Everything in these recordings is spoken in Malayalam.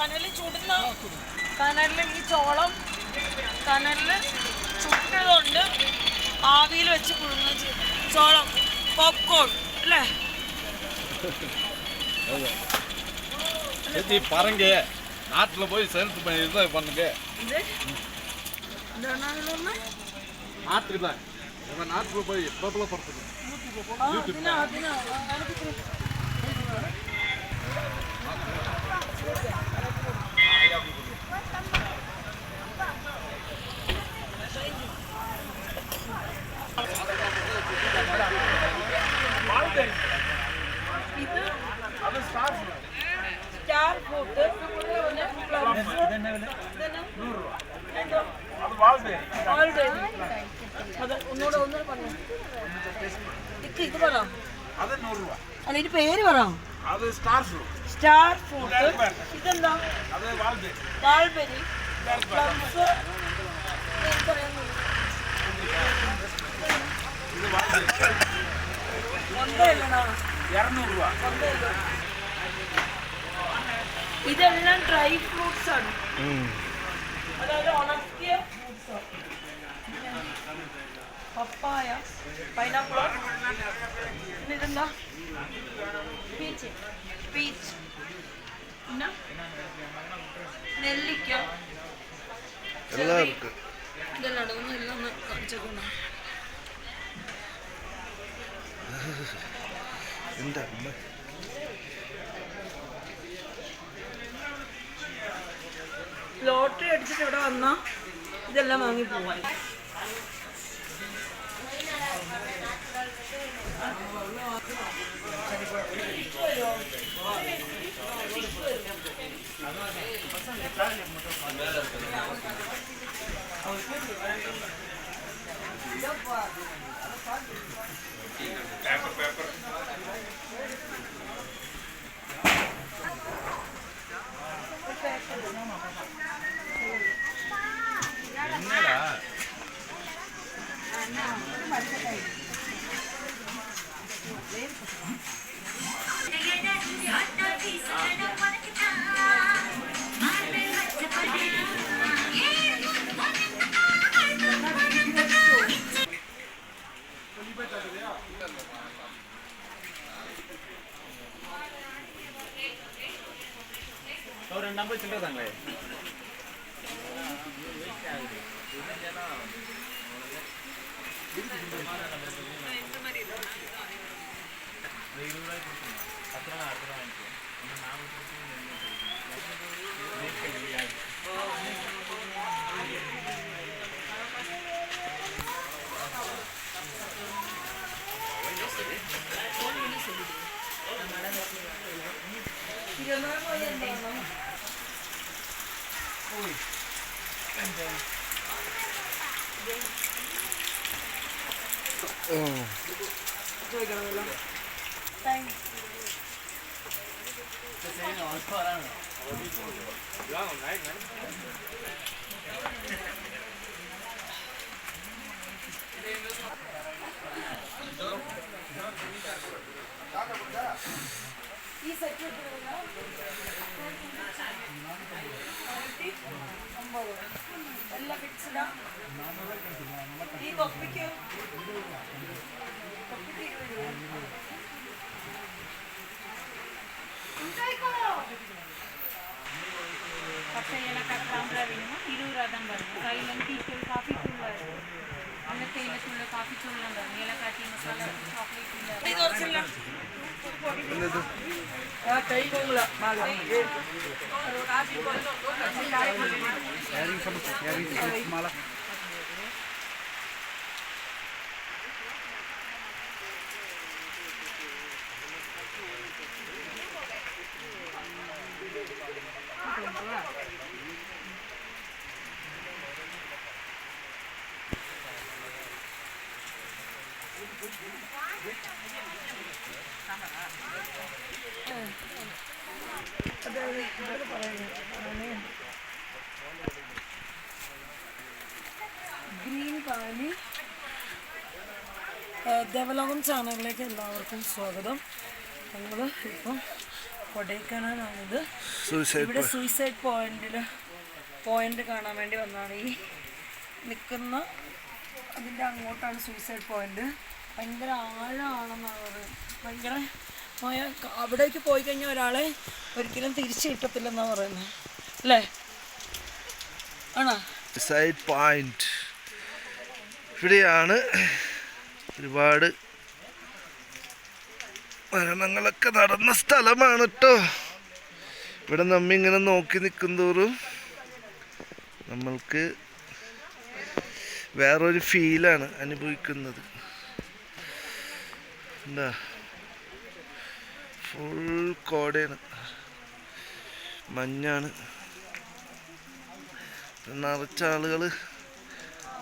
കനലിൽ ചുടുന്ന കനലിൽ ഈ ചോളം കനലിൽ ചുട്ടതുകൊണ്ട് ആവിയിൽ വെച്ച് പുഴുങ്ങുകയും ചെയ്യും. ചോളം പോപ്കോൺ അല്ലേ? பாருங்க நாட்டுல போய் சேர்த்து பண்ணுங்க நாட்டுக்கு தான் நாட்டுல போய் பிரபலப்படுத்துங்க സ്റ്റാർ ഫ്രൂട്ട് ഒന്നുകൂടെ പറഞ്ഞു. ഇത് പറ, അല്ല ഇതിന്റെ പേര് പറ. Star fruit. ഇതെന്താ? വാൾബെറി, പ്ലംസ്. ഇതെല്ലാം ഡ്രൈ ഫ്രൂട്ട്സ് ആണ്, അതായത് ഉണക്കിയ ഫ്രൂട്ട്സ്. പപ്പായ, പൈനാപ്പിൾ, പിന്നെ ഇതെന്താ? പീച്ച്, പിന്നെ നെല്ലിക്ക, ഇതെല്ലാം ഒന്ന് എല്ലാം ഒന്ന് കാണിച്ചേക്കണം. ലോട്ടറി അടിച്ചിട്ട് ഇവിടെ വന്നാ ഇതെല്ലാം വാങ്ങി പോവാൻ. नंबर चिल्लर सांगलाय ഈ സെറ്റ് എല്ലാം ഫിക്സ്ഡാ. ഈ കൊപ്പിക്ക് 20 രൂപ. പക്ഷേ ഏലക്കായ സാമ്പ്രാവിനും 20 രൂപ വരും. കയ്യിലെനിക്ക് ഈക്വൽ കാഫി തൂളായിരുന്നു. അങ്ങനത്തെ ഇതിലുള്ള കാഫി തൂളുണ്ടായിരുന്നു. ഏലക്കാറ്റി മസാല ചോക്ലേറ്റ് ഗ്രീൻ പാനി ദേവലോകം ചാനലിലേക്ക് എല്ലാവർക്കും സ്വാഗതം. ഞങ്ങൾ ഇപ്പം കൊടൈക്കനാലാണിത്. ഇവിടെ സൂയിസൈഡ് പോയിന്റ് കാണാൻ വേണ്ടി വന്നതാണ്. ഈ നിൽക്കുന്ന അതിൻ്റെ അങ്ങോട്ടാണ് സൂയിസൈഡ് പോയിന്റ്. ഭയങ്കര ആഴമാണെന്നാണ് പറയുന്നത്. ഭയങ്കര അവിടേക്ക് പോയി കഴിഞ്ഞാൽ ഒരാളെ ഒരിക്കലും തിരിച്ചു കിട്ടത്തില്ലെന്നാണ് പറയുന്നത്, അല്ലേ? ആണോ? സൂയിസൈഡ് പോയിന്റ് ഇവിടെയാണ്. ഒരുപാട് മരണങ്ങളൊക്കെ നടന്ന സ്ഥലമാണ് കേട്ടോ. ഇവിടെ നമ്മിങ്ങനെ നോക്കി നിൽക്കുന്തോറും നമ്മൾക്ക് വേറൊരു ഫീലാണ് അനുഭവിക്കുന്നത്. എന്താ, ഫുൾ കോടയാണ്, മഞ്ഞാണ്, നിറച്ച ആളുകൾ.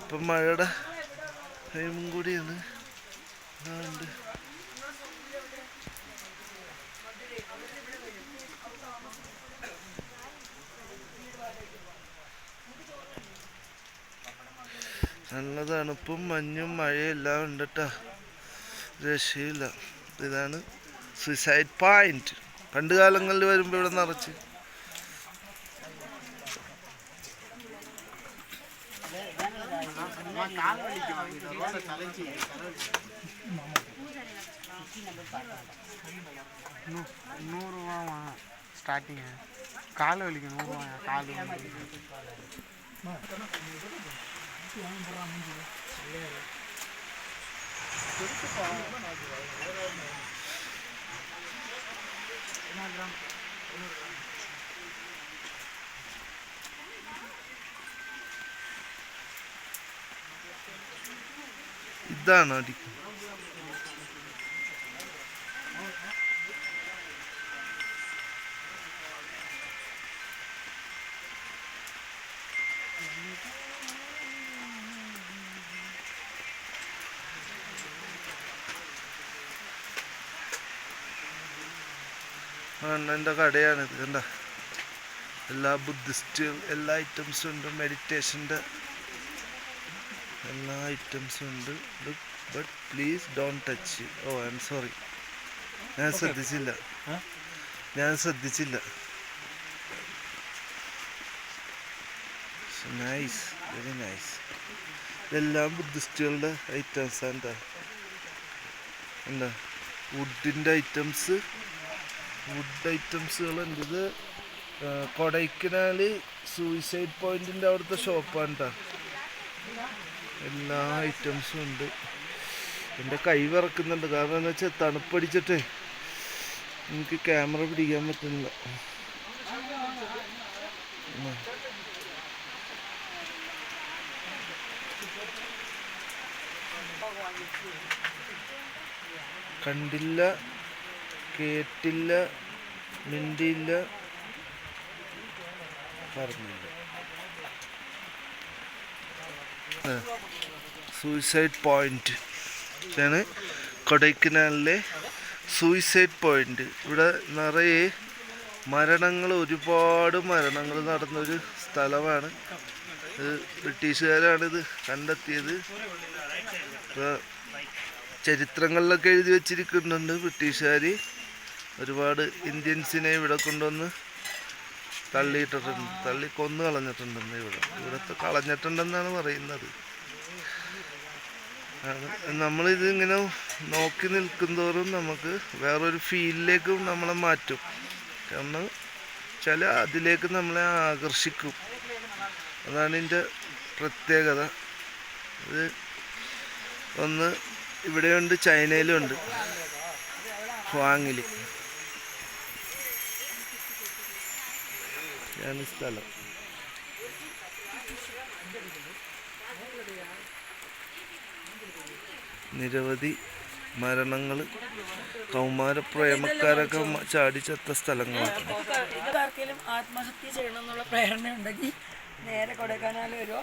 ഇപ്പം മഴയുടെ ടൈമും കൂടിയാണ്. ഉണ്ട് നല്ല തണുപ്പും മഞ്ഞും മഴയും എല്ലാം ഉണ്ട് കേട്ടോ, രക്ഷയില്ല. ഇതാണ് സൂയിസൈഡ് പോയിന്റ്. പണ്ട് കാലങ്ങളിൽ വരുമ്പോൾ ഇവിടെ നിറച്ച് ஸ்டார்டிங் காலை வலிக்கு 100 ரூபாய் கால் ഇതാണ് അടിക്കും. അണ്ണൻ്റെ കടയാണിത്. കണ്ട, എല്ലാ ബുദ്ധിസ്റ്റ് എല്ലാ ഐറ്റംസും ഉണ്ട്. മെഡിറ്റേഷൻ്റെ എല്ലാ ഐറ്റംസും ഉണ്ട്. But please don't touch. Oh I am sorry, ഞാൻ ശ്രദ്ധിച്ചില്ല. Nice, very nice. ഇതെല്ലാം ബുദ്ധിസ്റ്റുകളുടെ ഐറ്റംസാണ്. എന്താ, വുഡിൻ്റെ വുഡ് ഐറ്റംസുകളുണ്ട്. ഇത് കൊടൈക്കനാൽ സൂയിസൈഡ് പോയിന്റിൻ്റെ അവിടുത്തെ ഷോപ്പാണ് കേട്ടോ. എല്ലാ ഐറ്റംസും ഉണ്ട്. എൻ്റെ കൈ വിറക്കുന്നുണ്ട്, കാരണം എന്താ വെച്ചാൽ തണുപ്പടിച്ചിട്ടേ എനിക്ക് ക്യാമറ പിടിക്കാൻ പറ്റുന്നില്ല. കണ്ടില്ല, കേട്ടില്ല, മിണ്ടിയില്ല, പറഞ്ഞില്ല. സൂയിസൈഡ് പോയിന്റ് ഇതാണ് കൊടൈക്കനാലിലെ സൂയിസൈഡ് പോയിന്റ്. ഇവിടെ നിറയെ ഒരുപാട് മരണങ്ങൾ നടന്നൊരു സ്ഥലമാണ്. ഇത് ബ്രിട്ടീഷുകാരാണിത് കണ്ടെത്തിയത്. ഇപ്പോൾ ചരിത്രങ്ങളിലൊക്കെ എഴുതി വച്ചിരിക്കുന്നുണ്ട്, ബ്രിട്ടീഷുകാർ ഒരുപാട് ഇന്ത്യൻസിനെ ഇവിടെ കൊണ്ടുവന്ന് കൊന്നു കളഞ്ഞിട്ടുണ്ടെന്ന്. ഇവിടുത്തെ കളഞ്ഞിട്ടുണ്ടെന്നാണ് പറയുന്നത്. നമ്മളിത് ഇങ്ങനെ നോക്കി നിൽക്കുന്തോറും നമുക്ക് വേറൊരു ഫീലിലേക്കും നമ്മളെ മാറ്റും. കാരണം ചില അതിലേക്ക് നമ്മളെ ആകർഷിക്കും. അതാണ് ഇതിൻ്റെ പ്രത്യേകത. ഇത് ഒന്ന് ഇവിടെയുണ്ട്, ചൈനയിലുണ്ട്, ഹ്വാങ്ങിൽ. ഇതാണ് സ്ഥലം. നിരവധി മരണങ്ങൾ, കൗമാരപ്രേമക്കാരൊക്കെ ചാടിച്ചെത്ത സ്ഥലങ്ങളാണ്. ആർക്കെങ്കിലും ആത്മഹത്യ ചെയ്യണം എന്നുള്ള പ്രേരണ ഉണ്ടെങ്കിൽ നേരെ കൊടൈക്കനാൽ വരുമോ,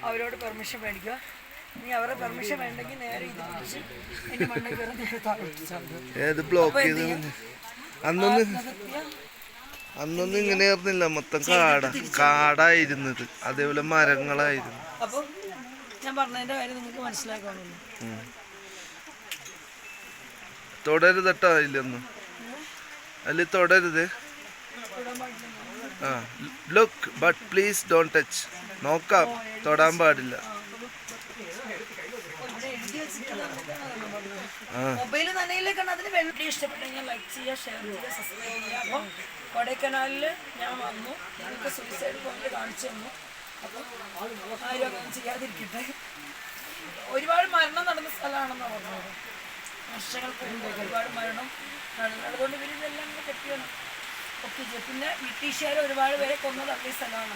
അവരോട് പെർമിഷൻ മേടിക്കുക. ഇനി അവരുടെ പെർമിഷൻ വേണ്ടെങ്കിൽ നേരെ ഇത് പിടിച്ച് എൻ്റെ മണ്ടയ്ക്ക് വരെ നേരെ താഴെ. ഏത് ബ്ലോക്ക് ചെയ്ത് അന്നൊന്നും ഇങ്ങനെ ആയിരുന്നില്ല, മൊത്തം കാടായിരുന്നത്, അതേപോലെ മരങ്ങളായിരുന്നു. അപ്പം ഞാൻ പറഞ്ഞതിൻ്റെ കാര്യം നിങ്ങൾക്ക് മനസ്സിലാക്കാമല്ലോ. തുടരുതട്ടോ, ഇല്ലൊന്നും അതിൽ തൊടരുത്. ആ look but please don't touch. നോക്കാം, തൊടാൻ പാടില്ല. മൊബൈൽ നനയിലേക്കാണ്. അതിന് വേണ്ടി ഇഷ്ടപ്പെട്ടെങ്കിൽ ലൈക്ക് ചെയ്യുക, ഷെയർ ചെയ്യുക, സബ്സ്ക്രൈബ് ചെയ്യുക. അപ്പം കൊടൈക്കനാലിൽ ഞാൻ വന്നു, നിങ്ങൾക്ക് സൂയിസൈഡ് പോയിന്റ് കാണിച്ചു തന്നു. അപ്പം ആരും അങ്ങനെ ചെയ്യാതിരിക്കട്ടെ. ഒരുപാട് മരണം നടന്ന സ്ഥലമാണെന്നാണ് പറഞ്ഞത്. വർഷങ്ങൾക്ക് മുമ്പ് ഒരുപാട് മരണം നടന്നു. അതുകൊണ്ട് ഇവർ ഇതെല്ലാം കൂടെ കെട്ടിയാണ് ഒക്കെ ചെയ്യും. പിന്നെ ബ്രിട്ടീഷുകാർ ഒരുപാട് പേരെ കൊന്നത് അതേ സ്ഥലമാണ്.